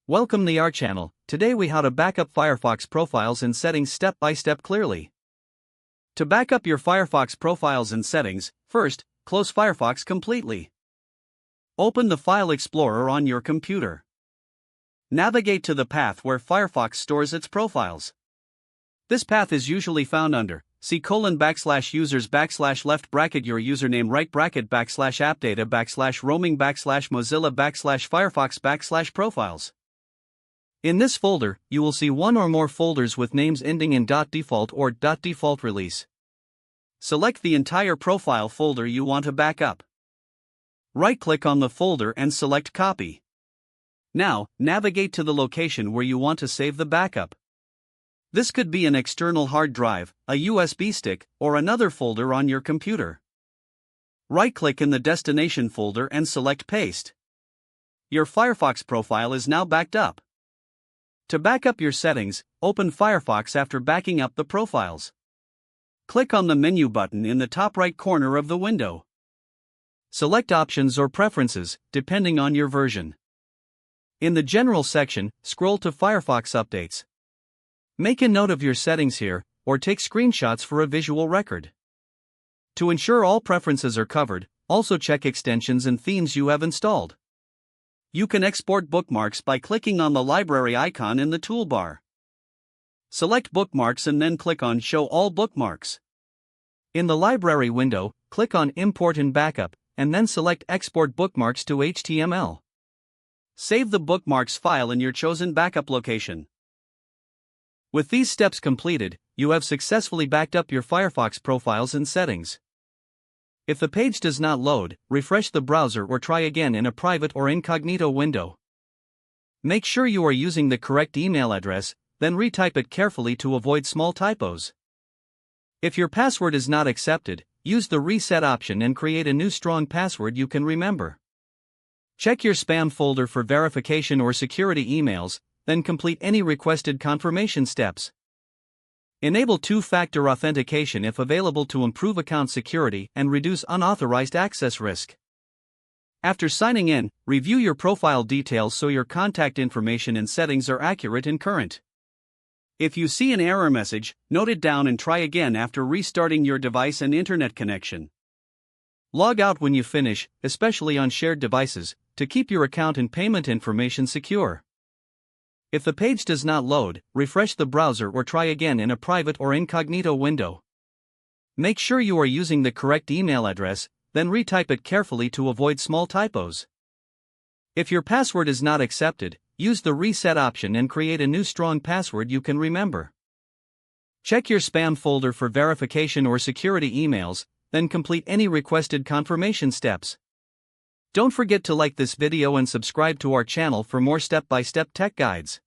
Welcome to our channel. Today we how to back up Firefox profiles and settings step by step clearly. To back up your Firefox profiles and settings, first, close Firefox completely. Open the File Explorer on your computer. Navigate to the path where Firefox stores its profiles. This path is usually found under /users/left bracket your username right bracket /appdata /roaming /mozilla /firefox /profiles. In this folder, you will see one or more folders with names ending in .default or .default release. Select the entire profile folder you want to back up. Right-click on the folder and select Copy. Now, navigate to the location where you want to save the backup. This could be an external hard drive, a USB stick, or another folder on your computer. Right-click in the destination folder and select Paste. Your Firefox profile is now backed up. To back up your settings, open Firefox after backing up the profiles. Click on the menu button in the top right corner of the window. Select Options or Preferences, depending on your version. In the General section, scroll to Firefox Updates. Make a note of your settings here, or take screenshots for a visual record. To ensure all preferences are covered, also check extensions and themes you have installed. You can export bookmarks by clicking on the library icon in the toolbar. Select Bookmarks and then click on Show All Bookmarks. In the library window, click on Import and Backup, and then select Export Bookmarks to HTML. Save the bookmarks file in your chosen backup location. With these steps completed, you have successfully backed up your Firefox profiles and settings. If the page does not load, refresh the browser or try again in a private or incognito window. Make sure you are using the correct email address, then retype it carefully to avoid small typos. If your password is not accepted, use the reset option and create a new strong password you can remember. Check your spam folder for verification or security emails, then complete any requested confirmation steps. Enable two-factor authentication if available to improve account security and reduce unauthorized access risk. After signing in, review your profile details so your contact information and settings are accurate and current. If you see an error message, note it down and try again after restarting your device and internet connection. Log out when you finish, especially on shared devices, to keep your account and payment information secure. If the page does not load, refresh the browser or try again in a private or incognito window. Make sure you are using the correct email address, then retype it carefully to avoid small typos. If your password is not accepted, use the reset option and create a new strong password you can remember. Check your spam folder for verification or security emails, then complete any requested confirmation steps. Don't forget to like this video and subscribe to our channel for more step-by-step tech guides.